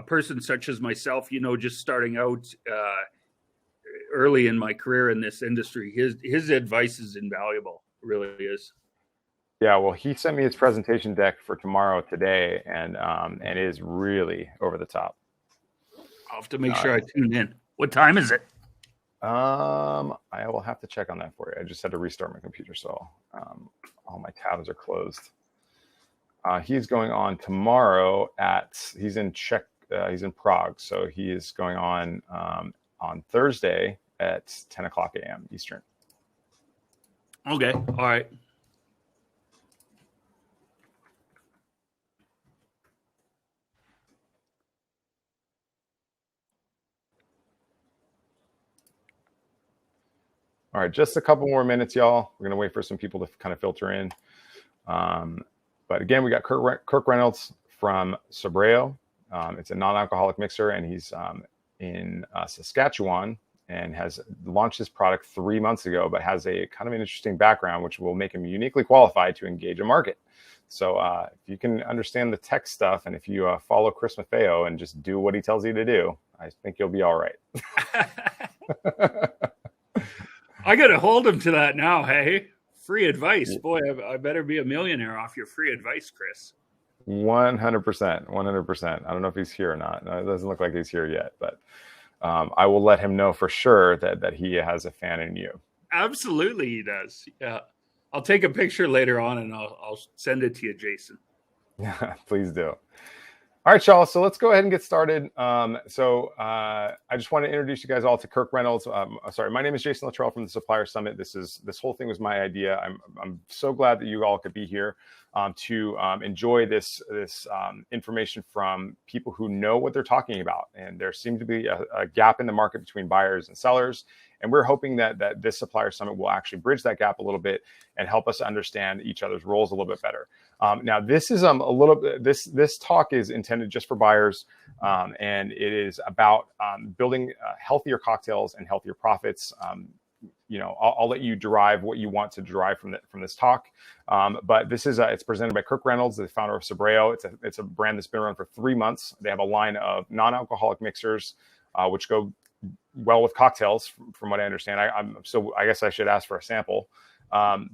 a person such as myself, just starting out early in my career in this industry, his advice is invaluable. It really is. Yeah, well, he sent me his presentation deck for tomorrow today, and it is really over the top. I'll have to make sure I tune in. What time is it? I will have to check on that for you. I just had to restart my computer, so all my tabs are closed. He's going on tomorrow he's in Prague, so he is going on Thursday at 10 o'clock a.m. Eastern. Okay, all right. All right, just a couple more minutes, y'all. We're going to wait for some people to kind of filter in. But again, we got Kirk Reynolds from Sobreo. It's a non-alcoholic mixer, and he's in Saskatchewan and has launched his product 3 months ago, but has a kind of an interesting background, which will make him uniquely qualified to engage a market. So if you can understand the tech stuff, and if you follow Chris Maffeo and just do what he tells you to do, I think you'll be all right. I got to hold him to that now. Hey, free advice. Boy, I better be a millionaire off your free advice, Chris. 100%. 100%. I don't know if he's here or not. No, it doesn't look like he's here yet, but I will let him know for sure that he has a fan in you. Absolutely, he does. Yeah. I'll take a picture later on and I'll send it to you, Jason. Yeah, please do. All right, y'all. So let's go ahead and get started. I just want to introduce you guys all to Kirk Reynolds. My name is Jason Littrell from the Supplier Summit. This whole thing was my idea. I'm so glad that you all could be here to enjoy this information from people who know what they're talking about. And there seemed to be a gap in the market between buyers and sellers. And we're hoping that this Supplier Summit will actually bridge that gap a little bit and help us understand each other's roles a little bit better. Now, this is this talk is intended just for buyers, and it is about building healthier cocktails and healthier profits. I'll let you derive what you want to derive from this talk. But this is it's presented by Kirk Reynolds, the founder of Sobreo. It's a brand that's been around for 3 months. They have a line of non-alcoholic mixers, which go well with cocktails, from what I understand. I guess I should ask for a sample. So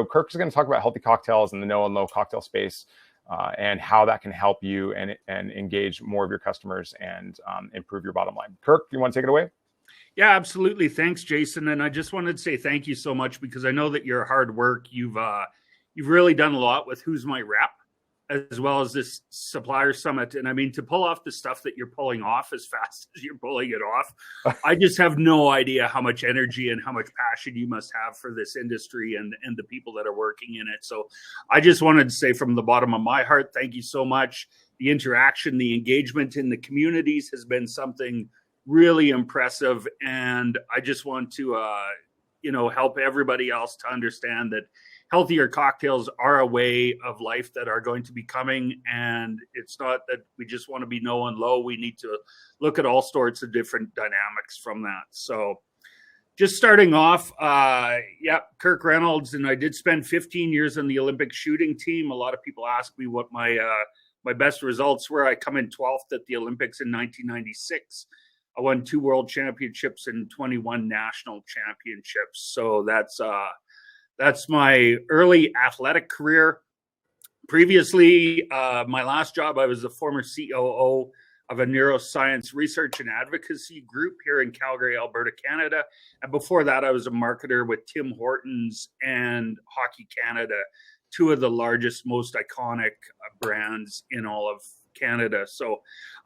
Kirk is going to talk about healthy cocktails in the no and low cocktail space, and how that can help you and engage more of your customers and improve your bottom line. Kirk, you want to take it away? Yeah, absolutely. Thanks, Jason. And I just wanted to say thank you so much, because I know that your hard work, you've really done a lot with Who's My Rep, as well as this Supplier Summit. And I mean, to pull off the stuff that you're pulling off as fast as you're pulling it off, I just have no idea how much energy and how much passion you must have for this industry and the people that are working in it. So I just wanted to say from the bottom of my heart, thank you so much. The interaction, the engagement in the communities has been something really impressive. And I just want to, help everybody else to understand that healthier cocktails are a way of life that are going to be coming. And it's not that we just want to be no and low. We need to look at all sorts of different dynamics from that. So just starting off, Kirk Reynolds, and I did spend 15 years on the Olympic shooting team. A lot of people ask me what my best results were. I come in 12th at the Olympics in 1996. I won 2 world championships and 21 national championships. So that's my early athletic career. Previously, my last job, I was the former COO of a neuroscience research and advocacy group here in Calgary, Alberta, Canada. And before that, I was a marketer with Tim Hortons and Hockey Canada, 2 of the largest, most iconic brands in all of Canada. So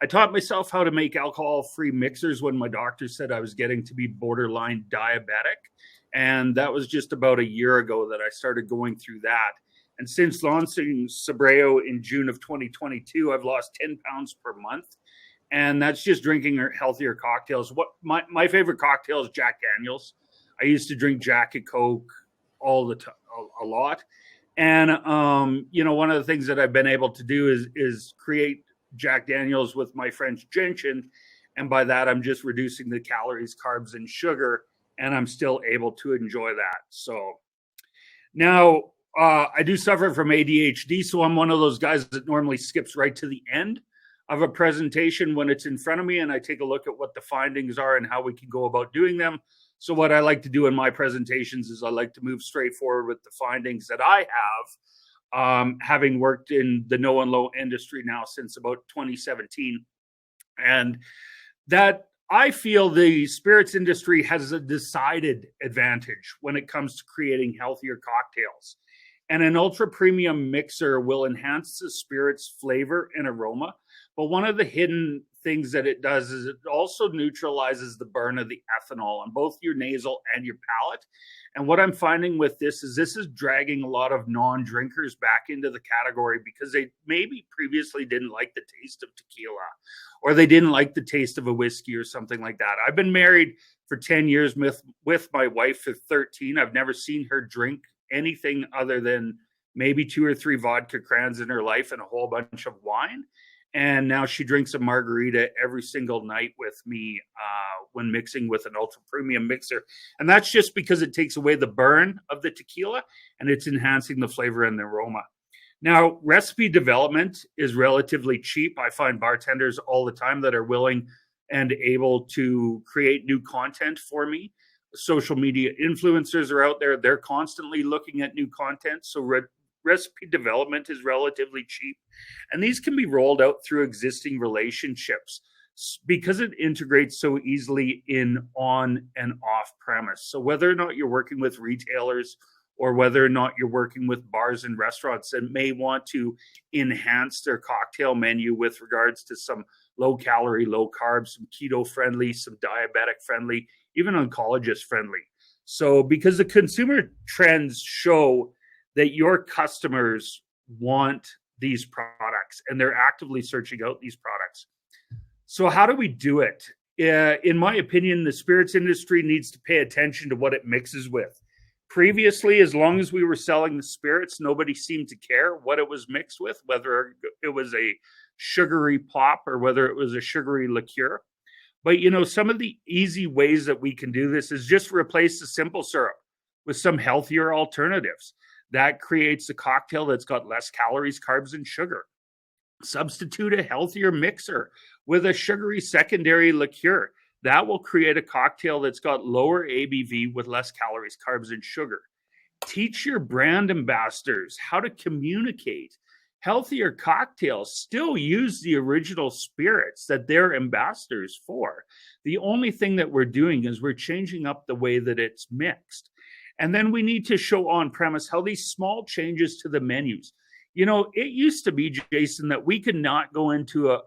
I taught myself how to make alcohol-free mixers when my doctor said I was getting to be borderline diabetic. And that was just about a year ago that I started going through that. And since launching Sobreo in June of 2022, I've lost 10 pounds per month. And that's just drinking healthier cocktails. What my favorite cocktail is Jack Daniels. I used to drink Jack and Coke all the time, a lot. And, one of the things that I've been able to do is create Jack Daniels with my French gentian. And by that, I'm just reducing the calories, carbs, and sugar. And I'm still able to enjoy that. So now I do suffer from ADHD. So I'm one of those guys that normally skips right to the end. of a presentation when it's in front of me, and I take a look at what the findings are and how we can go about doing them. So what I like to do in my presentations is I like to move straight forward with the findings that I have, having worked in the no and low industry now since about 2017. And that I feel the spirits industry has a decided advantage when it comes to creating healthier cocktails. And an ultra premium mixer will enhance the spirit's flavor and aroma. But one of the hidden things that it does is it also neutralizes the burn of the ethanol on both your nasal and your palate. And what I'm finding with this is dragging a lot of non-drinkers back into the category because they maybe previously didn't like the taste of tequila, or they didn't like the taste of a whiskey or something like that. I've been married for 10 years with my wife for 13. I've never seen her drink anything other than maybe 2 or 3 vodka crans in her life and a whole bunch of wine. And now she drinks a margarita every single night with me when mixing with an ultra premium mixer. And that's just because it takes away the burn of the tequila and it's enhancing the flavor and the aroma. Now, recipe development is relatively cheap. I find bartenders all the time that are willing and able to create new content for me. Social media influencers are out there. They're constantly looking at new content. So recipe development is relatively cheap. And these can be rolled out through existing relationships because it integrates so easily in on and off premise. So whether or not you're working with retailers or whether or not you're working with bars and restaurants that may want to enhance their cocktail menu with regards to some low calorie, low carb, some keto friendly, some diabetic friendly, even oncologist friendly. So because the consumer trends show that your customers want these products and they're actively searching out these products. So how do we do it? In my opinion, the spirits industry needs to pay attention to what it mixes with. Previously, as long as we were selling the spirits, nobody seemed to care what it was mixed with, whether it was a sugary pop or whether it was a sugary liqueur. But, some of the easy ways that we can do this is just replace the simple syrup with some healthier alternatives. That creates a cocktail that's got less calories, carbs, and sugar. Substitute a healthier mixer with a sugary secondary liqueur. That will create a cocktail that's got lower ABV with less calories, carbs, and sugar. Teach your brand ambassadors how to communicate healthier cocktails. Still use the original spirits that they're ambassadors for. The only thing that we're doing is we're changing up the way that it's mixed. And then we need to show on premise how these small changes to the menus. It used to be, Jason, that we could not go into a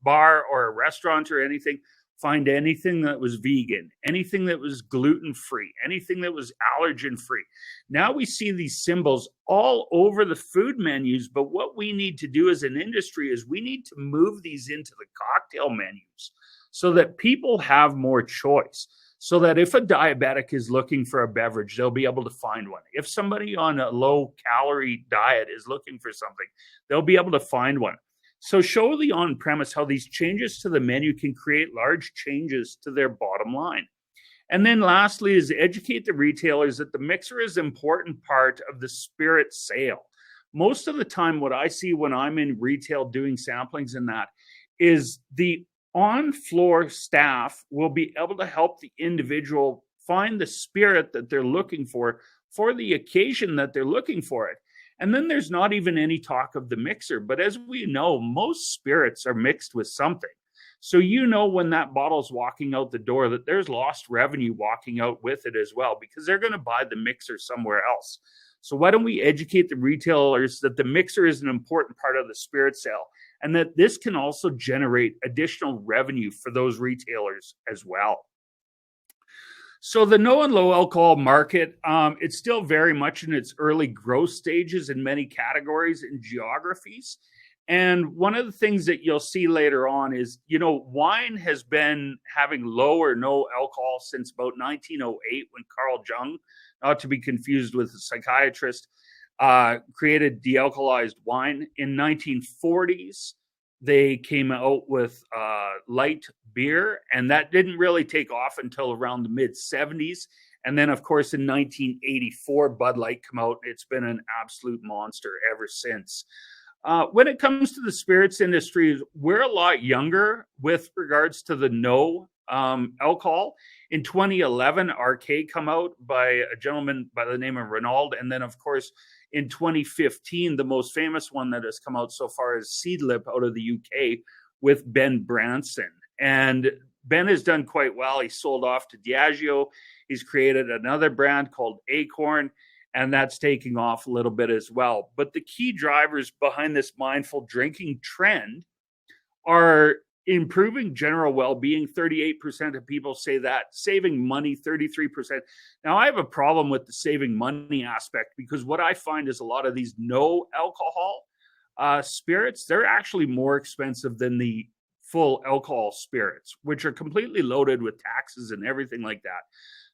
bar or a restaurant or anything, find anything that was vegan, anything that was gluten-free, anything that was allergen-free. Now we see these symbols all over the food menus, but what we need to do as an industry is we need to move these into the cocktail menus so that people have more choice. So that if a diabetic is looking for a beverage, they'll be able to find one. If somebody on a low-calorie diet is looking for something, they'll be able to find one. So show the on-premise how these changes to the menu can create large changes to their bottom line. And then lastly is educate the retailers that the mixer is an important part of the spirit sale. Most of the time, what I see when I'm in retail doing samplings and that is the on-floor staff will be able to help the individual find the spirit that they're looking for the occasion that they're looking for it. And then there's not even any talk of the mixer. But as we know, most spirits are mixed with something. So when that bottle's walking out the door that there's lost revenue walking out with it as well, because they're going to buy the mixer somewhere else. So why don't we educate the retailers that the mixer is an important part of the spirit sale and that this can also generate additional revenue for those retailers as well. So the no and low alcohol market, it's still very much in its early growth stages in many categories and geographies. And one of the things that you'll see later on is, wine has been having low or no alcohol since about 1908 when Carl Jung, not to be confused with a psychiatrist, created dealcoholized wine. In 1940s, they came out with light beer, and that didn't really take off until around the mid-70s. And then, of course, in 1984, Bud Light came out. It's been an absolute monster ever since. When it comes to the spirits industry, we're a lot younger with regards to the no alcohol. In 2011, RK come out by a gentleman by the name of Reynolds. And then, of course, in 2015, the most famous one that has come out so far is Seedlip out of the UK with Ben Branson. And Ben has done quite well. He sold off to Diageo. He's created another brand called Acorn, and that's taking off a little bit as well. But the key drivers behind this mindful drinking trend are improving general well-being. 38% of people say that. Saving money, 33%. Now, I have a problem with the saving money aspect, because what I find is a lot of these no alcohol spirits, they're actually more expensive than the full alcohol spirits, which are completely loaded with taxes and everything like that.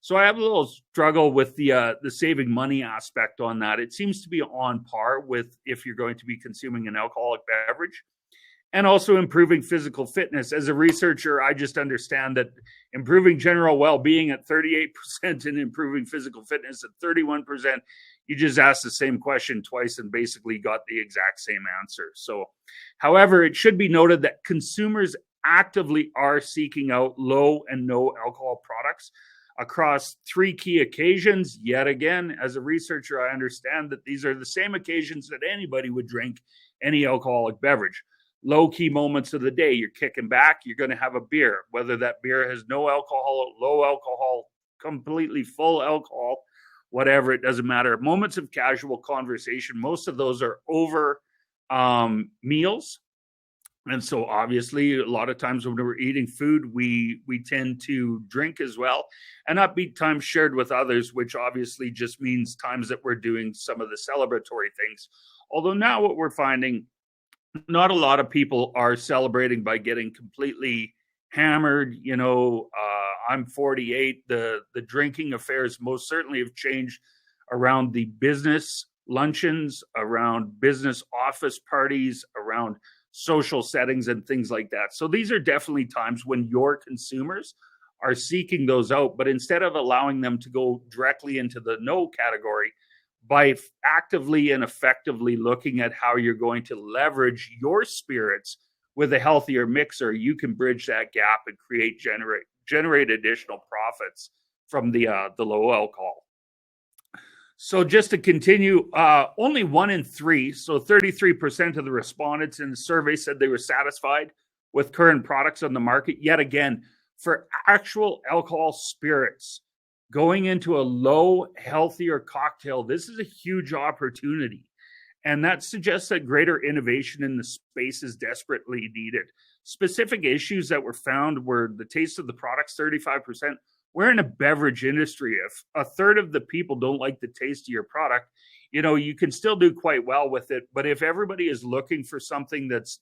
So I have a little struggle with the saving money aspect on that. It seems to be on par with if you're going to be consuming an alcoholic beverage. And also improving physical fitness. As a researcher, I just understand that improving general well-being at 38% and improving physical fitness at 31%, you just asked the same question twice and basically got the exact same answer. So, however, it should be noted that consumers actively are seeking out low and no alcohol products across 3 key occasions. Yet again, as a researcher, I understand that these are the same occasions that anybody would drink any alcoholic beverage. Low key moments of the day, you're kicking back, you're going to have a beer, whether that beer has no alcohol, low alcohol, completely full alcohol, whatever, it doesn't matter. Moments of casual conversation, most of those are over meals. And so obviously a lot of times when we're eating food, we tend to drink as well, and upbeat times shared with others, which obviously just means times that we're doing some of the celebratory things. Although now what we're finding, not a lot of people are celebrating by getting completely hammered. I'm 48. The drinking affairs most certainly have changed around the business luncheons, around business office parties, around social settings and things like that. So these are definitely times when your consumers are seeking those out. But instead of allowing them to go directly into the no category, by actively and effectively looking at how you're going to leverage your spirits with a healthier mixer, you can bridge that gap and generate additional profits from the low alcohol. So just to continue, only 1 in 3, so 33% of the respondents in the survey said they were satisfied with current products on the market. Yet again, for actual alcohol spirits, going into a low, healthier cocktail, this is a huge opportunity. And that suggests that greater innovation in the space is desperately needed. Specific issues that were found were the taste of the products, 35%. We're in a beverage industry. If a third of the people don't like the taste of your product, you can still do quite well with it. But if everybody is looking for something that's,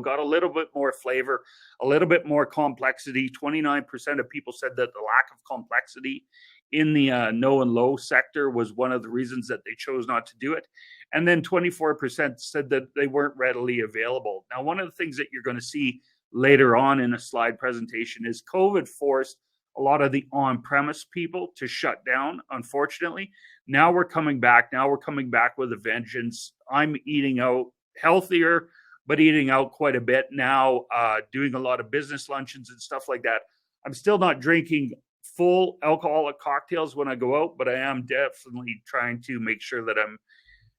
got a little bit more flavor, a little bit more complexity, 29% of people said that the lack of complexity in the no and low sector was one of the reasons that they chose not to do it. And then 24% said that they weren't readily available. Now, one of the things that you're going to see later on in a slide presentation is COVID forced a lot of the on-premise people to shut down, unfortunately. Now we're coming back. Now we're coming back with a vengeance. I'm eating out healthier, but eating out quite a bit now, doing a lot of business luncheons and stuff like that. I'm still not drinking full alcoholic cocktails when I go out, but I am definitely trying to make sure that I'm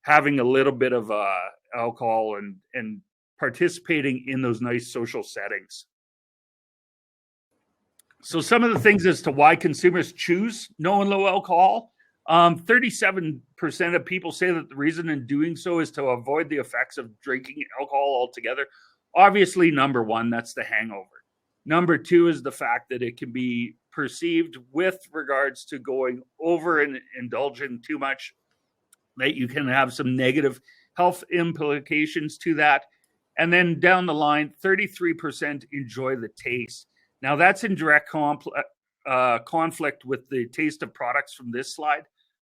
having a little bit of alcohol and participating in those nice social settings. So some of the things as to why consumers choose no and low alcohol, 37% of people say that the reason in doing so is to avoid the effects of drinking alcohol altogether. Obviously, number one, that's the hangover. Number two is the fact that it can be perceived with regards to going over and indulging too much, that you can have some negative health implications to that. And then down the line, 33% enjoy the taste. Now, that's in direct conflict with the taste of products from this slide.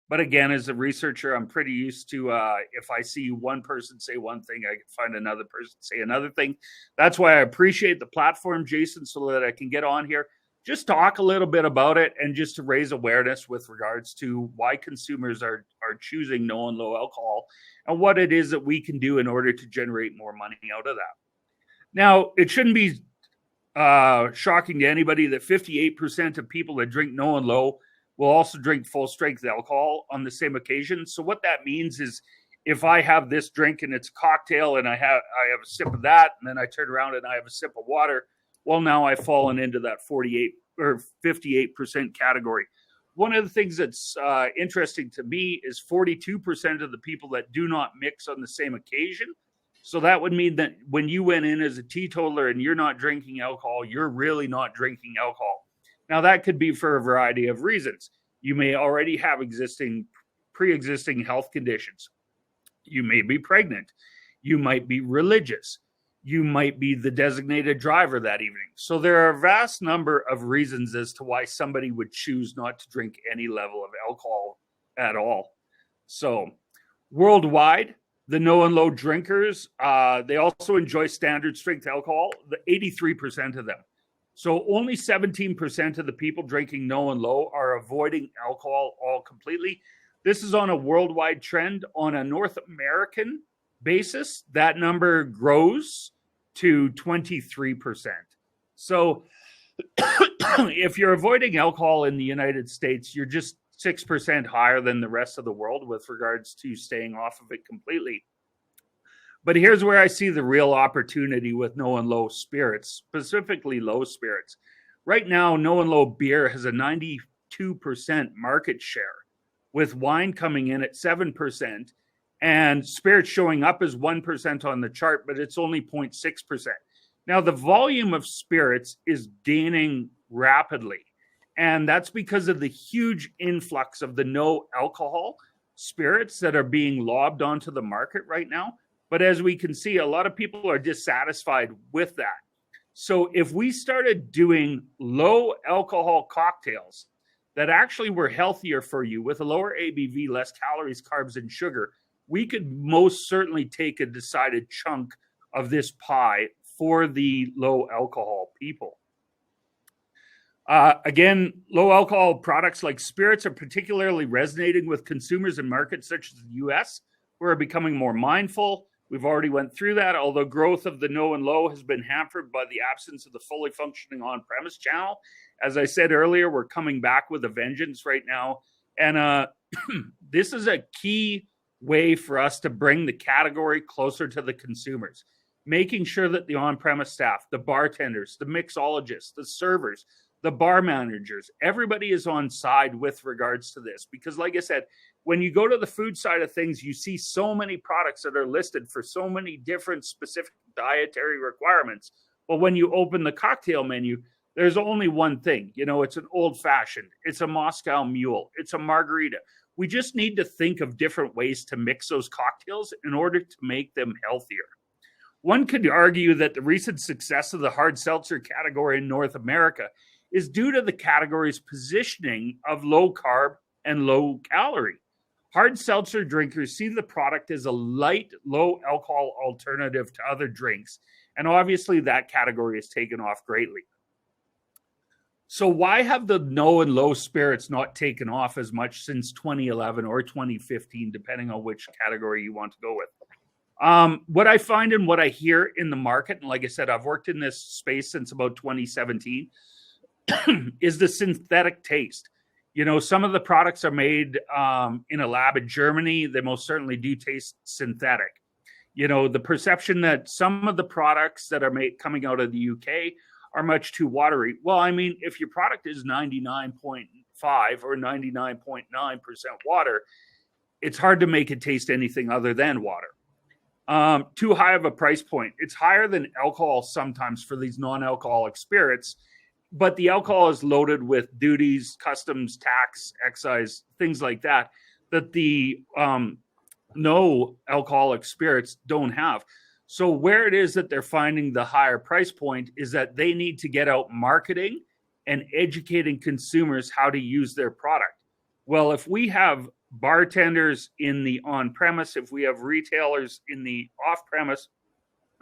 But again, as a researcher, I'm pretty used to if I see one person say one thing, I can find another person say another thing. That's why I appreciate the platform, Jason, so that I can get on here, just talk a little bit about it and just to raise awareness with regards to why consumers are choosing no and low alcohol and what it is that we can do in order to generate more money out of that. Now, it shouldn't be shocking to anybody that 58% of people that drink no and low will also drink full strength alcohol on the same occasion. So what that means is if I have this drink and it's a cocktail and I have a sip of that, and then I turn around and I have a sip of water, well, now I've fallen into that 48 or 58% category. One of the things that's interesting to me is 42% of the people that do not mix on the same occasion. So that would mean that when you went in as a teetotaler and you're not drinking alcohol, you're really not drinking alcohol. Now, that could be for a variety of reasons. You may already have pre-existing health conditions. You may be pregnant. You might be religious. You might be the designated driver that evening. So there are a vast number of reasons as to why somebody would choose not to drink any level of alcohol at all. So worldwide, the no and low drinkers, they also enjoy standard strength alcohol, the 83% of them. So only 17% of the people drinking no and low are avoiding alcohol all completely. This is on a worldwide trend. On a North American basis, that number grows to 23%. So if you're avoiding alcohol in the United States, you're just 6% higher than the rest of the world with regards to staying off of it completely. But here's where I see the real opportunity with no and low spirits, specifically low spirits. Right now, no and low beer has a 92% market share, with wine coming in at 7%, and spirits showing up as 1% on the chart, but it's only 0.6%. Now, the volume of spirits is gaining rapidly, and that's because of the huge influx of the no alcohol spirits that are being lobbed onto the market right now. But as we can see, a lot of people are dissatisfied with that. So if we started doing low alcohol cocktails that actually were healthier for you with a lower ABV, less calories, carbs, and sugar, we could most certainly take a decided chunk of this pie for the low alcohol people. Again, low alcohol products like spirits are particularly resonating with consumers in markets such as the US, who are becoming more mindful. We've already went through that, although growth of the no and low has been hampered by the absence of the fully functioning on-premise channel. As I said earlier, we're coming back with a vengeance right now. And this is a key way for us to bring the category closer to the consumers, making sure that the on-premise staff, the bartenders, the mixologists, the servers, the bar managers, everybody is on side with regards to this. Because like I said, when you go to the food side of things, you see so many products that are listed for so many different specific dietary requirements. But when you open the cocktail menu, there's only one thing. You know, it's an old fashioned, it's a Moscow Mule, it's a margarita. We just need to think of different ways to mix those cocktails in order to make them healthier. One could argue that the recent success of the hard seltzer category in North America is due to the category's positioning of low carb and low calorie. Hard seltzer drinkers see the product as a light, low alcohol alternative to other drinks. And obviously that category has taken off greatly. So why have the no and low spirits not taken off as much since 2011 or 2015, depending on which category you want to go with? What I find and what I hear in the market, and like I said, I've worked in this space since about 2017, is the synthetic taste. You know, some of the products are made in a lab in Germany. They most certainly do taste synthetic. You know, the perception that some of the products that are made coming out of the UK are much too watery. Well, I mean, if your product is 99.5 or 99.9% water, it's hard to make it taste anything other than water. Too high of a price point. It's higher than alcohol sometimes for these non-alcoholic spirits, but the alcohol is loaded with duties, customs, tax, excise, things like that, that the no alcoholic spirits don't have. So where it is that they're finding the higher price point is that they need to get out marketing and educating consumers how to use their product. Well, if we have bartenders in the on-premise, if we have retailers in the off-premise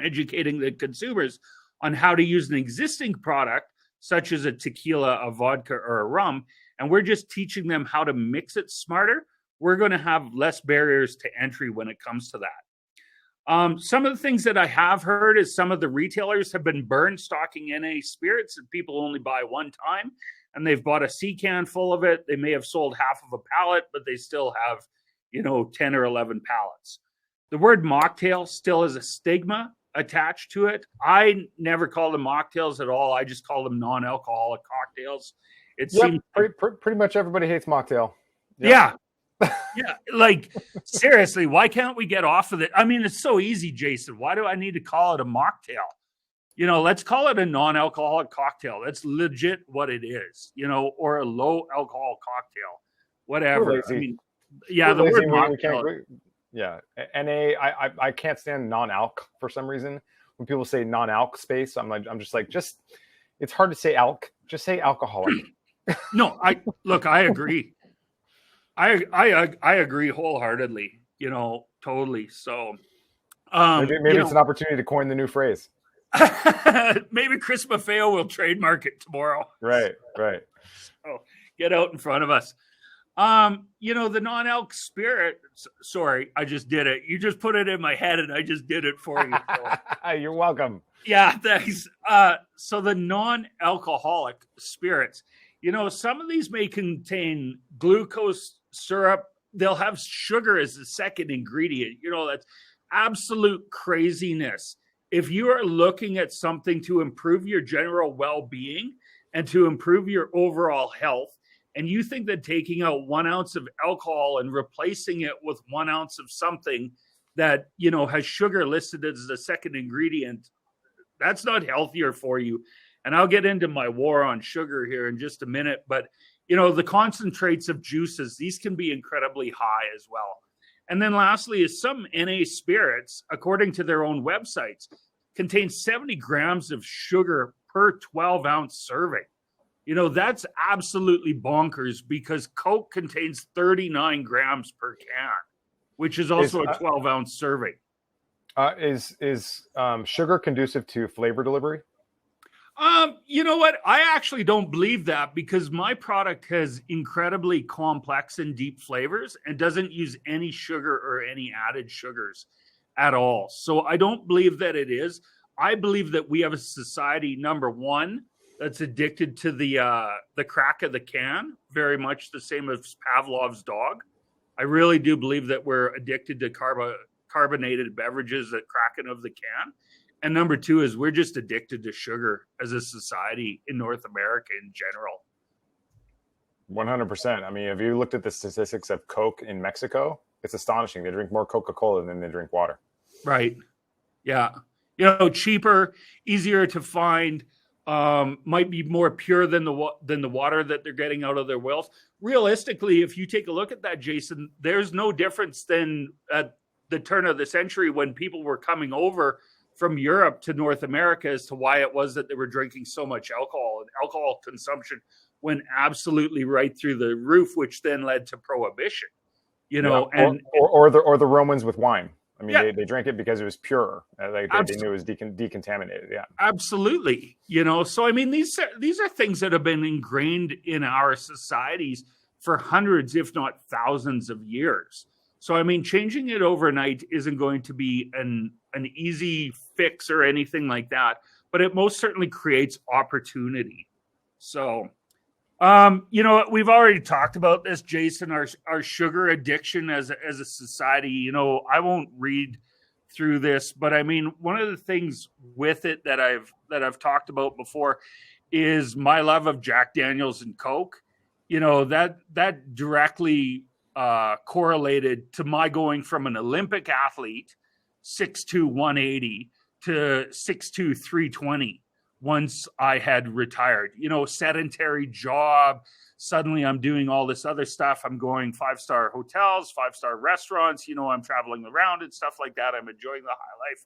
educating the consumers on how to use an existing product such as a tequila, a vodka, or a rum, and we're just teaching them how to mix it smarter, we're going to have less barriers to entry when it comes to that. Some of the things that I have heard is some of the retailers have been burned stocking NA spirits and people only buy one time, and they've bought a sea can full of it. They may have sold half of a pallet, but they still have, 10 or 11 pallets. The word mocktail still has a stigma attached to it. I never call them mocktails at all. I just call them non-alcoholic cocktails. It seems pretty much everybody hates mocktail. Yep. Yeah. Like, seriously, why can't we get off of it? I mean, it's so easy, Jason. Why do I need to call it a mocktail? Let's call it a non-alcoholic cocktail. That's legit what it is, or a low alcohol cocktail, whatever. I mean, the word mocktail. NA. I can't stand non-alc for some reason. When people say non-alc space, I'm just like, it's hard to say alc. Just say alcoholic. No, I agree. I agree wholeheartedly. Totally. So, maybe it's an opportunity to coin the new phrase. Maybe Chris Maffeo will trademark it tomorrow. Right. So get out in front of us. The non-alc spirit. Sorry, I just did it. You just put it in my head, and I just did it for you. So. You're welcome. Yeah, thanks. So the non-alcoholic spirits. Some of these may contain glucose syrup. They'll have sugar as the second ingredient. That's absolute craziness. If you are looking at something to improve your general well-being and to improve your overall health, and you think that taking out 1 ounce of alcohol and replacing it with 1 ounce of something that, has sugar listed as the second ingredient, that's not healthier for you. And I'll get into my war on sugar here in just a minute. But, the concentrates of juices, these can be incredibly high as well. And then lastly is some NA spirits, according to their own websites, contain 70 grams of sugar per 12-ounce serving. That's absolutely bonkers because Coke contains 39 grams per can, which is also a 12-ounce serving. Is sugar conducive to flavor delivery? You know what? I actually don't believe that because my product has incredibly complex and deep flavors and doesn't use any sugar or any added sugars at all. So I don't believe that it is. I believe that we have a society, number one, that's addicted to the crack of the can, very much the same as Pavlov's dog. I really do believe that we're addicted to carbonated beverages, the cracking of the can. And number two is we're just addicted to sugar as a society in North America in general. 100%. I mean, have you looked at the statistics of Coke in Mexico? It's astonishing. They drink more Coca-Cola than they drink water. Right. Yeah. Cheaper, easier to find, might be more pure than the water that they're getting out of their wells. Realistically, if you take a look at that, Jason, there's no difference than at the turn of the century when people were coming over from Europe to North America as to why it was that they were drinking so much alcohol, and alcohol consumption went absolutely right through the roof, which then led to prohibition, or the Romans with wine. I mean, they drank it because it was pure. They knew it was decontaminated. Yeah, absolutely. So I mean, these are things that have been ingrained in our societies for hundreds, if not thousands of years. So, I mean, changing it overnight isn't going to be an easy fix or anything like that, but it most certainly creates opportunity. So, we've already talked about this, Jason, our sugar addiction as a society. I won't read through this, but I mean, one of the things with it that I've talked about before is my love of Jack Daniels and Coke. That directly correlated to my going from an Olympic athlete, 6'2", 180, to 6'2", 320 once I had retired. Sedentary job. Suddenly I'm doing all this other stuff. I'm going 5-star hotels, 5-star restaurants. I'm traveling around and stuff like that. I'm enjoying the high life.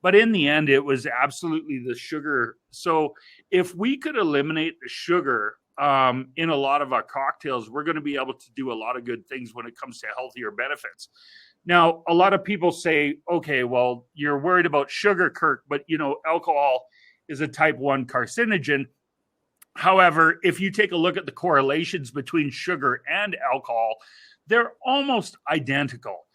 But in the end, it was absolutely the sugar. So if we could eliminate the sugar in a lot of our cocktails, we're going to be able to do a lot of good things when it comes to healthier benefits. Now, a lot of people say, okay, well, you're worried about sugar, Kirk, but alcohol is a type 1 carcinogen. However, if you take a look at the correlations between sugar and alcohol, they're almost identical.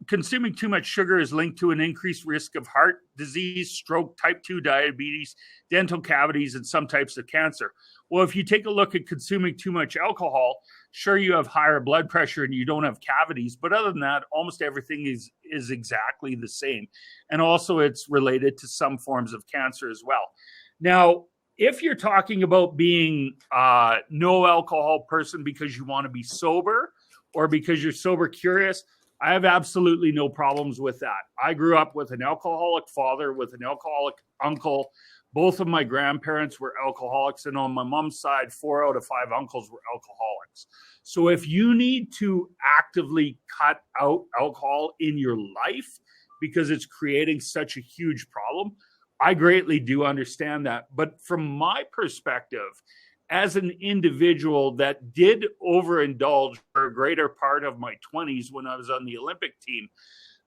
Consuming too much sugar is linked to an increased risk of heart disease, stroke, type 2 diabetes, dental cavities, and some types of cancer. Well, if you take a look at consuming too much alcohol, sure, you have higher blood pressure and you don't have cavities, but other than that, almost everything is exactly the same. And also it's related to some forms of cancer as well. Now, if you're talking about being a no alcohol person because you want to be sober or because you're sober curious, I have absolutely no problems with that. I grew up with an alcoholic father, with an alcoholic uncle. Both of my grandparents were alcoholics, and on my mom's side, 4 out of 5 uncles were alcoholics. So if you need to actively cut out alcohol in your life because it's creating such a huge problem, I greatly do understand that. But from my perspective, as an individual that did overindulge for a greater part of my 20s when I was on the Olympic team,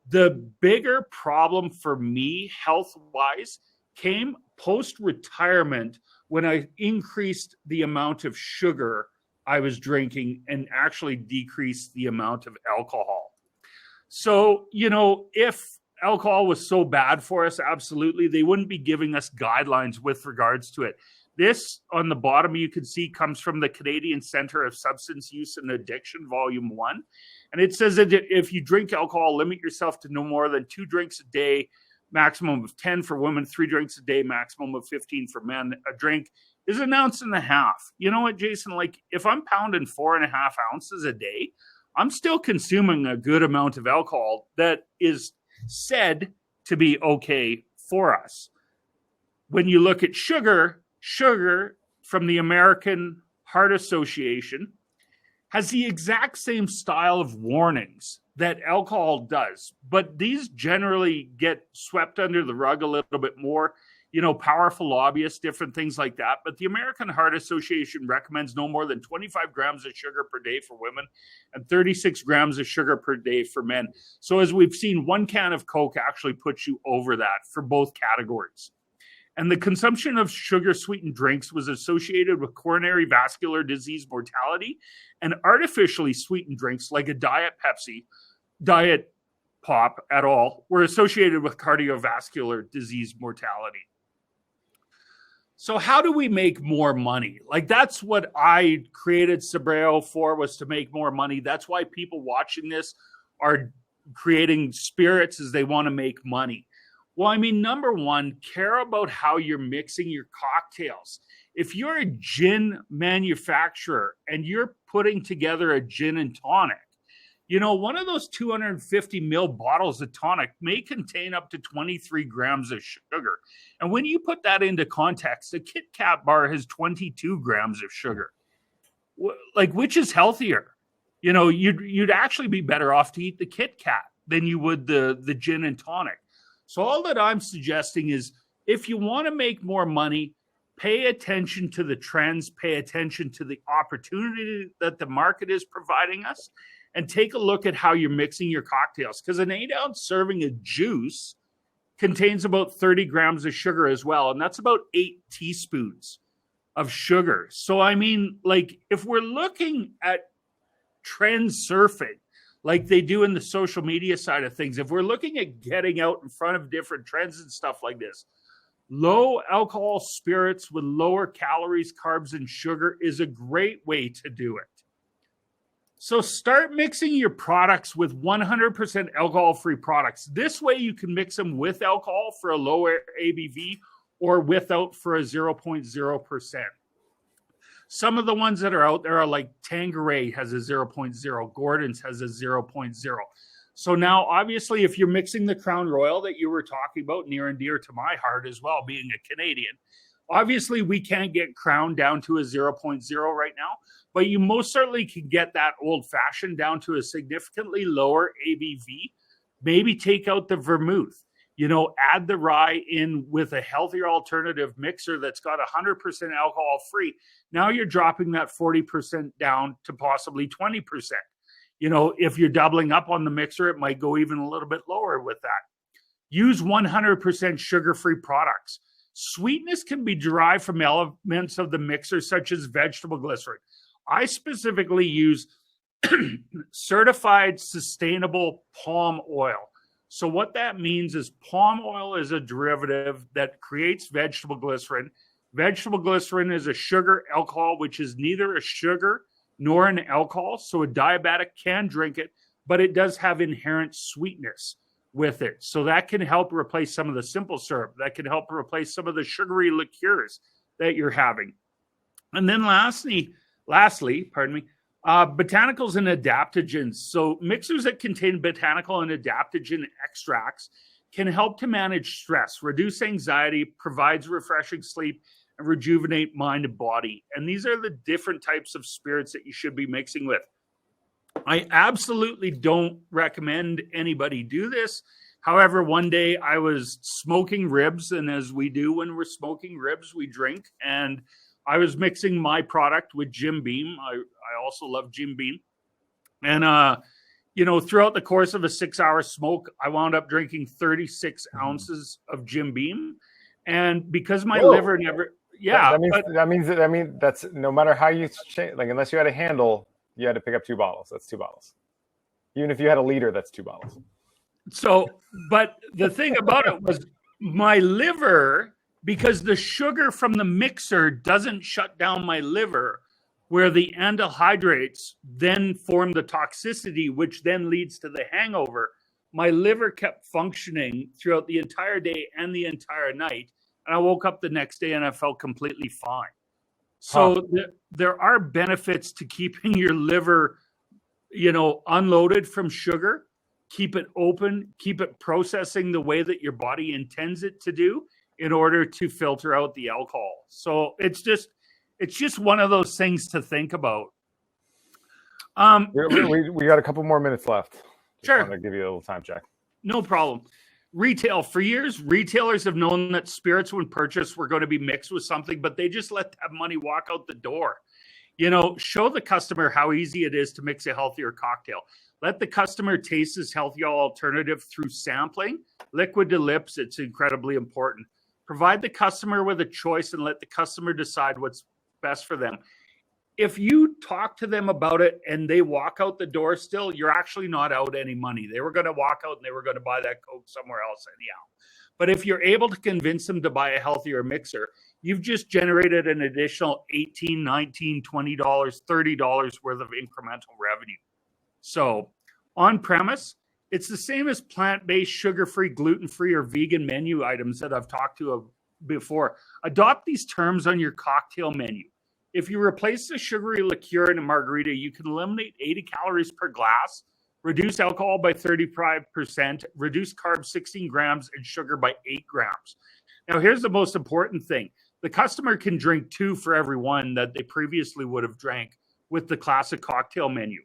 the bigger problem for me health-wise came post-retirement when I increased the amount of sugar I was drinking and actually decreased the amount of alcohol. So, if alcohol was so bad for us, absolutely, they wouldn't be giving us guidelines with regards to it. This, on the bottom, you can see, comes from the Canadian Centre of Substance Use and Addiction, Volume 1. And it says that if you drink alcohol, limit yourself to no more than 2 drinks a day, maximum of 10 for women, 3 drinks a day, maximum of 15 for men. A drink is an ounce and a half. You know what, Jason? Like, if I'm pounding 4.5 ounces a day, I'm still consuming a good amount of alcohol that is said to be okay for us. When you look at sugar from the American Heart Association has the exact same style of warnings that alcohol does, but these generally get swept under the rug a little bit more, powerful lobbyists, different things like that. But the American Heart Association recommends no more than 25 grams of sugar per day for women and 36 grams of sugar per day for men. So as we've seen, 1 can of Coke actually puts you over that for both categories. And the consumption of sugar-sweetened drinks was associated with coronary vascular disease mortality, and artificially sweetened drinks like a Diet Pepsi, Diet Pop at all, were associated with cardiovascular disease mortality. So how do we make more money? Like, that's what I created Sobreo for, was to make more money. That's why people watching this are creating spirits, is they want to make money. Well, I mean, number one, care about how you're mixing your cocktails. If you're a gin manufacturer and you're putting together a gin and tonic, one of those 250 ml bottles of tonic may contain up to 23 grams of sugar. And when you put that into context, a Kit Kat bar has 22 grams of sugar. Like, which is healthier? You'd actually be better off to eat the Kit Kat than you would the gin and tonic. So all that I'm suggesting is, if you want to make more money, pay attention to the trends, pay attention to the opportunity that the market is providing us, and take a look at how you're mixing your cocktails. Because an 8-ounce serving of juice contains about 30 grams of sugar as well. And that's about 8 teaspoons of sugar. So, I mean, like, if we're looking at trend surfing, like they do in the social media side of things, if we're looking at getting out in front of different trends and stuff like this, low alcohol spirits with lower calories, carbs, and sugar is a great way to do it. So start mixing your products with 100% alcohol-free products. This way you can mix them with alcohol for a lower ABV or without for a 0.0%. Some of the ones that are out there are like Tanqueray has a 0.0, Gordon's has a 0.0. So now, obviously, if you're mixing the Crown Royal that you were talking about, near and dear to my heart as well, being a Canadian, obviously we can't get Crown down to a 0.0 right now, but you most certainly can get that old-fashioned down to a significantly lower ABV. Maybe take out the vermouth. Add the rye in with a healthier alternative mixer that's got 100% alcohol free. Now you're dropping that 40% down to possibly 20%. If you're doubling up on the mixer, it might go even a little bit lower with that. Use 100% sugar-free products. Sweetness can be derived from elements of the mixer, such as vegetable glycerin. I specifically use certified sustainable palm oil. So what that means is palm oil is a derivative that creates vegetable glycerin. Vegetable glycerin is a sugar alcohol, which is neither a sugar nor an alcohol. So a diabetic can drink it, but it does have inherent sweetness with it. So that can help replace some of the simple syrup. That can help replace some of the sugary liqueurs that you're having. And then lastly, botanicals and adaptogens. So mixers that contain botanical and adaptogen extracts can help to manage stress, reduce anxiety, provides refreshing sleep, and rejuvenate mind and body. And these are the different types of spirits that you should be mixing with. I absolutely don't recommend anybody do this. However, one day I was smoking ribs, and as we do when we're smoking ribs, we drink. And I was mixing my product with Jim Beam. I also love Jim Beam. And, throughout the course of a 6-hour smoke, I wound up drinking 36 ounces of Jim Beam. And because my liver never... Yeah. That means that's no matter how you change, like, unless you had a handle, you had to pick up 2 bottles. That's 2 bottles. Even if you had a liter, that's 2 bottles. So, but the thing about it was my liver, because the sugar from the mixer doesn't shut down my liver, where the anhydrous then form the toxicity, which then leads to the hangover. My liver kept functioning throughout the entire day and the entire night. And I woke up the next day and I felt completely fine. So there are benefits to keeping your liver, unloaded from sugar. Keep it open, keep it processing the way that your body intends it to do in order to filter out the alcohol. So it's just one of those things to think about. We got a couple more minutes left. Sure. I'm going to give you a little time check. No problem. Retail. For years, retailers have known that spirits, when purchased, were going to be mixed with something, but they just let that money walk out the door. Show the customer how easy it is to mix a healthier cocktail. Let the customer taste this healthier alternative through sampling. Liquid to lips, it's incredibly important. Provide the customer with a choice and let the customer decide what's best for them. If you talk to them about it and they walk out the door still, you're actually not out any money. They were going to walk out and they were going to buy that Coke somewhere else anyhow. But if you're able to convince them to buy a healthier mixer, you've just generated an additional $18, $19, $20, $30 worth of incremental revenue. So on premise, it's the same as plant-based, sugar-free, gluten-free, or vegan menu items that I've talked to before. Adopt these terms on your cocktail menu. If you replace the sugary liqueur in a margarita, you can eliminate 80 calories per glass, reduce alcohol by 35%, reduce carbs 16 grams, and sugar by 8 grams. Now, here's the most important thing. The customer can drink 2 for every one that they previously would have drank with the classic cocktail menu.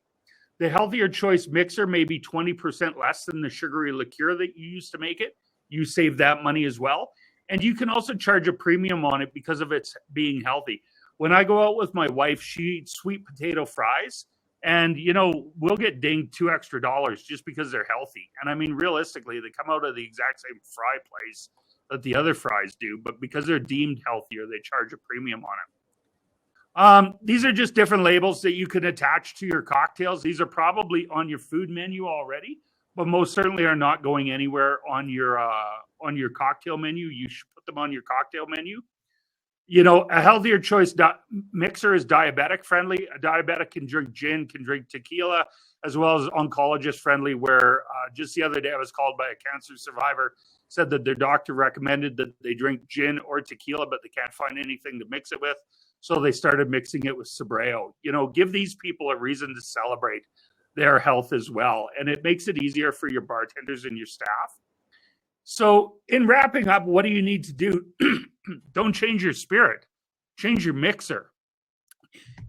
The healthier choice mixer may be 20% less than the sugary liqueur that you used to make it. You save that money as well. And you can also charge a premium on it because of its being healthy. When I go out with my wife, she eats sweet potato fries. And, we'll get dinged $2 extra just because they're healthy. And I mean, realistically, they come out of the exact same fry place that the other fries do. But because they're deemed healthier, they charge a premium on it. These are just different labels that you can attach to your cocktails. These are probably on your food menu already, but most certainly are not going anywhere on your cocktail menu. You should put them on your cocktail menu. A healthier choice mixer is diabetic friendly. A diabetic can drink gin, can drink tequila, as well as oncologist friendly, where just the other day I was called by a cancer survivor, said that their doctor recommended that they drink gin or tequila, but they can't find anything to mix it with. So they started mixing it with Sobreo. Give these people a reason to celebrate their health as well. And it makes it easier for your bartenders and your staff. So in wrapping up, what do you need to do? Don't change your spirit. Change your mixer.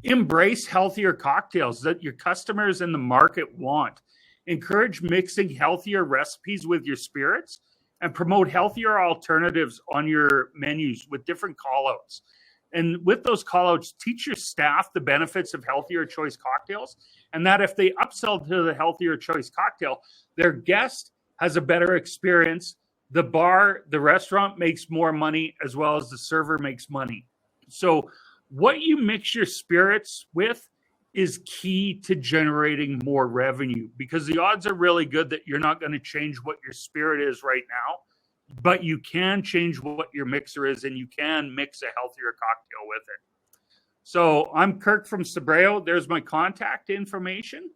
Embrace healthier cocktails that your customers and the market want. Encourage mixing healthier recipes with your spirits and promote healthier alternatives on your menus with different callouts. And with those callouts, teach your staff the benefits of healthier choice cocktails, and that if they upsell to the healthier choice cocktail, their guest has a better experience. the bar, the restaurant makes more money as well as the server makes money. So what you mix your spirits with is key to generating more revenue, because the odds are really good that you're not going to change what your spirit is right now, but you can change what your mixer is, and you can mix a healthier cocktail with it. So I'm Kirk from Sobreo. There's my contact information.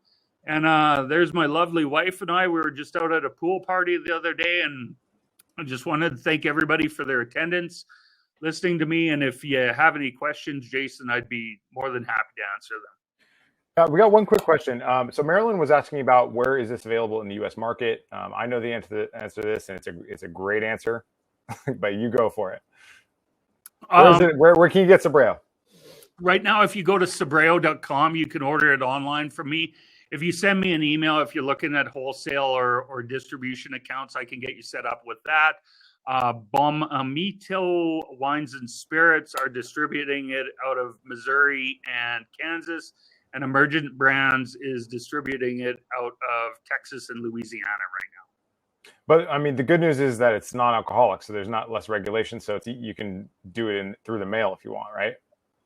And there's my lovely wife and I. We were just out at a pool party the other day, and I just wanted to thank everybody for their attendance, listening to me. And if you have any questions, Jason, I'd be more than happy to answer them. We got one quick question. So Marilyn was asking about where is this available in the U.S. market. I know the answer to this, and it's a great answer, but you go for it. Where can you get Sobreo? Right now, if you go to Sobreo.com, you can order it online from me. If you send me an email, if you're looking at wholesale or distribution accounts, I can get you set up with that. Mito Wines and Spirits are distributing it out of Missouri and Kansas, and Emergent Brands is distributing it out of Texas and Louisiana right now. But I mean, the good news is that it's non-alcoholic, so there's not less regulation. So you can do it through the mail if you want, right?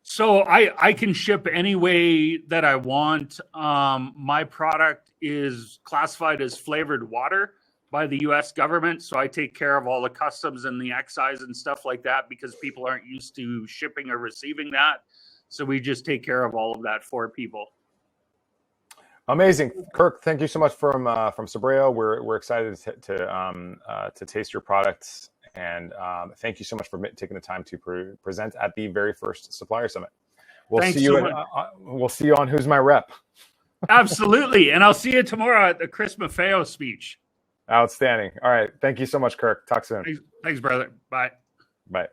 So I can ship any way that I want. My product is classified as flavored water by the U.S. government. So I take care of all the customs and the excise and stuff like that, because people aren't used to shipping or receiving that. So we just take care of all of that for people. Amazing. Kirk, thank you so much from Sobreo. We're excited to taste your products. And thank you so much for taking the time to present at the very first Supplier Summit. We'll see you on Who's My Rep. Absolutely. And I'll see you tomorrow at the Chris Maffeo speech. Outstanding. All right. Thank you so much, Kirk. Talk soon. Thanks, brother. Bye. Bye.